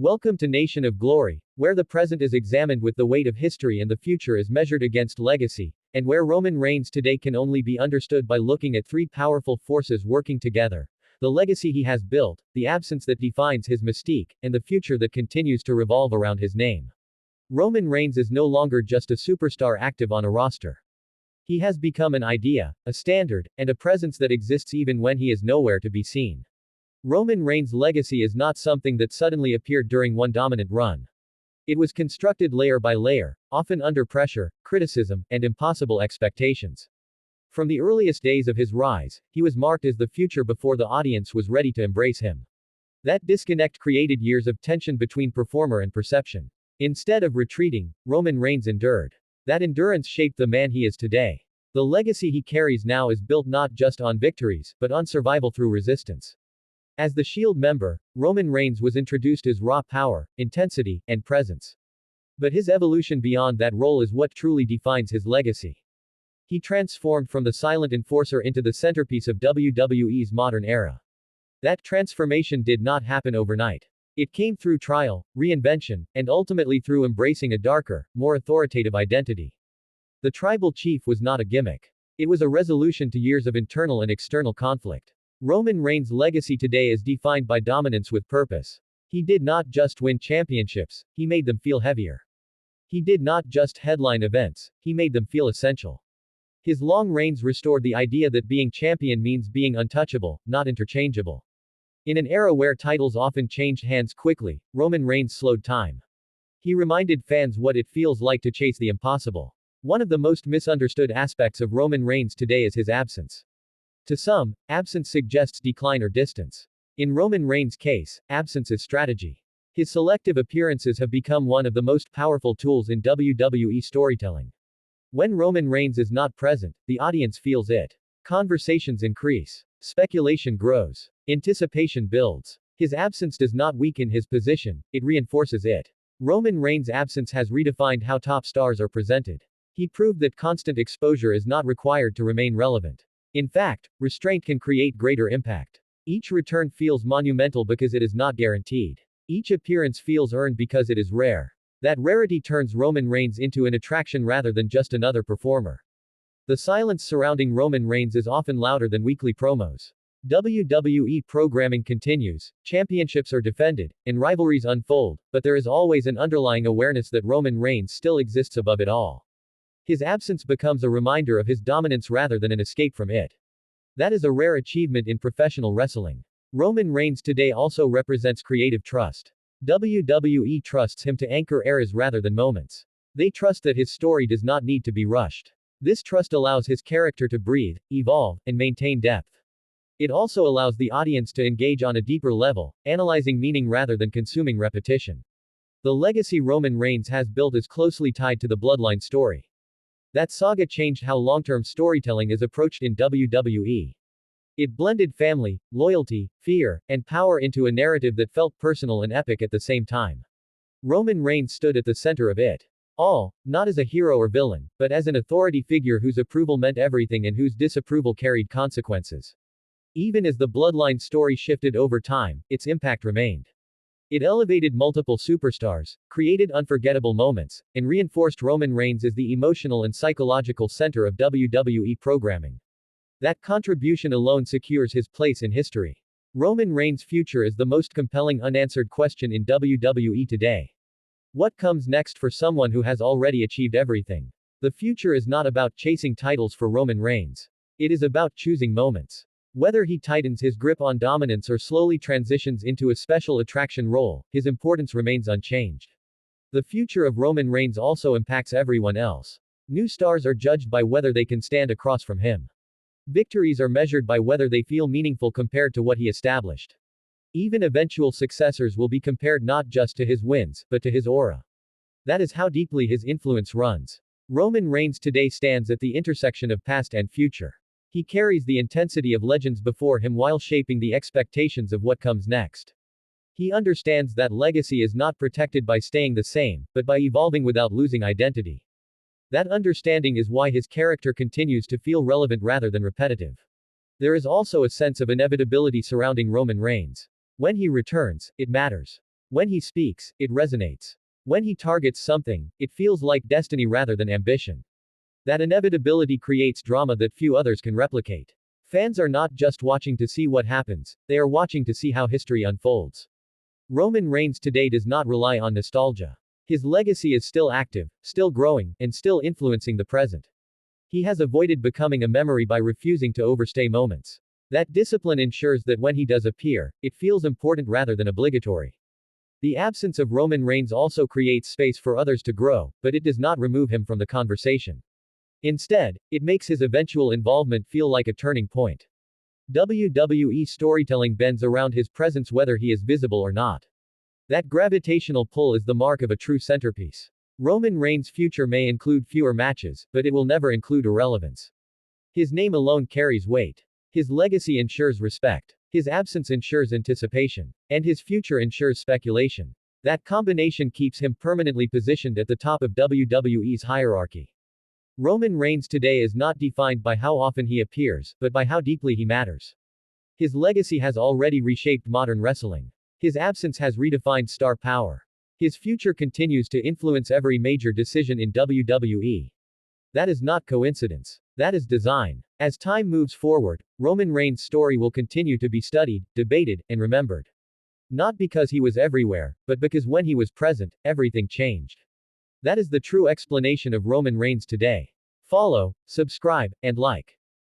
Welcome to Nation of Glory, where the present is examined with the weight of history and the future is measured against legacy, and where Roman reigns today can only be understood by looking at three powerful forces working together: the legacy he has built, the absence that defines his mystique, and the future that continues to revolve around his name. Roman Reigns is no longer just a superstar active on a roster. He has become an idea, a standard, and a presence that exists even when he is nowhere to be seen. Roman Reigns' legacy is not something that suddenly appeared during one dominant run. It was constructed layer by layer, often under pressure, criticism, and impossible expectations. From the earliest days of his rise, he was marked as the future before the audience was ready to embrace him. That disconnect created years of tension between performer and perception. Instead of retreating, Roman Reigns endured. That endurance shaped the man he is today. The legacy he carries now is built not just on victories, but on survival through resistance. As the Shield member, Roman Reigns was introduced as raw power, intensity, and presence. But his evolution beyond that role is what truly defines his legacy. He transformed from the silent enforcer into the centerpiece of WWE's modern era. That transformation did not happen overnight. It came through trial, reinvention, and ultimately through embracing a darker, more authoritative identity. The tribal chief was not a gimmick. It was a resolution to years of internal and external conflict. Roman Reigns' legacy today is defined by dominance with purpose. He did not just win championships, he made them feel heavier. He did not just headline events, he made them feel essential. His long reigns restored the idea that being champion means being untouchable, not interchangeable. In an era where titles often changed hands quickly, Roman Reigns slowed time. He reminded fans what it feels like to chase the impossible. One of the most misunderstood aspects of Roman Reigns today is his absence. To some, absence suggests decline or distance. In Roman Reigns' case, absence is strategy. His selective appearances have become one of the most powerful tools in WWE storytelling. When Roman Reigns is not present, the audience feels it. Conversations increase. Speculation grows. Anticipation builds. His absence does not weaken his position, it reinforces it. Roman Reigns' absence has redefined how top stars are presented. He proved that constant exposure is not required to remain relevant. In fact, restraint can create greater impact. Each return feels monumental because it is not guaranteed. Each appearance feels earned because it is rare. That rarity turns Roman Reigns into an attraction rather than just another performer. The silence surrounding Roman Reigns is often louder than weekly promos. WWE programming continues, championships are defended, and rivalries unfold, but there is always an underlying awareness that Roman Reigns still exists above it all. His absence becomes a reminder of his dominance rather than an escape from it. That is a rare achievement in professional wrestling. Roman Reigns today also represents creative trust. WWE trusts him to anchor eras rather than moments. They trust that his story does not need to be rushed. This trust allows his character to breathe, evolve, and maintain depth. It also allows the audience to engage on a deeper level, analyzing meaning rather than consuming repetition. The legacy Roman Reigns has built is closely tied to the bloodline story. That saga changed how long-term storytelling is approached in WWE. It blended family, loyalty, fear, and power into a narrative that felt personal and epic at the same time. Roman Reigns stood at the center of it all, not as a hero or villain, but as an authority figure whose approval meant everything and whose disapproval carried consequences. Even as the bloodline story shifted over time, its impact remained. It elevated multiple superstars, created unforgettable moments, and reinforced Roman Reigns as the emotional and psychological center of WWE programming. That contribution alone secures his place in history. Roman Reigns' future is the most compelling unanswered question in WWE today. What comes next for someone who has already achieved everything? The future is not about chasing titles for Roman Reigns. It is about choosing moments. Whether he tightens his grip on dominance or slowly transitions into a special attraction role, his importance remains unchanged. The future of Roman Reigns also impacts everyone else. New stars are judged by whether they can stand across from him. Victories are measured by whether they feel meaningful compared to what he established. Even eventual successors will be compared not just to his wins, but to his aura. That is how deeply his influence runs. Roman Reigns today stands at the intersection of past and future. He carries the intensity of legends before him while shaping the expectations of what comes next. He understands that legacy is not protected by staying the same, but by evolving without losing identity. That understanding is why his character continues to feel relevant rather than repetitive. There is also a sense of inevitability surrounding Roman Reigns. When he returns, it matters. When he speaks, it resonates. When he targets something, it feels like destiny rather than ambition. That inevitability creates drama that few others can replicate. Fans are not just watching to see what happens, they are watching to see how history unfolds. Roman Reigns today does not rely on nostalgia. His legacy is still active, still growing, and still influencing the present. He has avoided becoming a memory by refusing to overstay moments. That discipline ensures that when he does appear, it feels important rather than obligatory. The absence of Roman Reigns also creates space for others to grow, but it does not remove him from the conversation. Instead, it makes his eventual involvement feel like a turning point. WWE storytelling bends around his presence whether he is visible or not. That gravitational pull is the mark of a true centerpiece. Roman Reigns' future may include fewer matches, but it will never include irrelevance. His name alone carries weight. His legacy ensures respect. His absence ensures anticipation. And his future ensures speculation. That combination keeps him permanently positioned at the top of WWE's hierarchy. Roman Reigns today is not defined by how often he appears, but by how deeply he matters. His legacy has already reshaped modern wrestling. His absence has redefined star power. His future continues to influence every major decision in WWE. That is not coincidence. That is design. As time moves forward, Roman Reigns' story will continue to be studied, debated, and remembered. Not because he was everywhere, but because when he was present, everything changed. That is the true explanation of Roman Reigns today. Follow, subscribe, and like.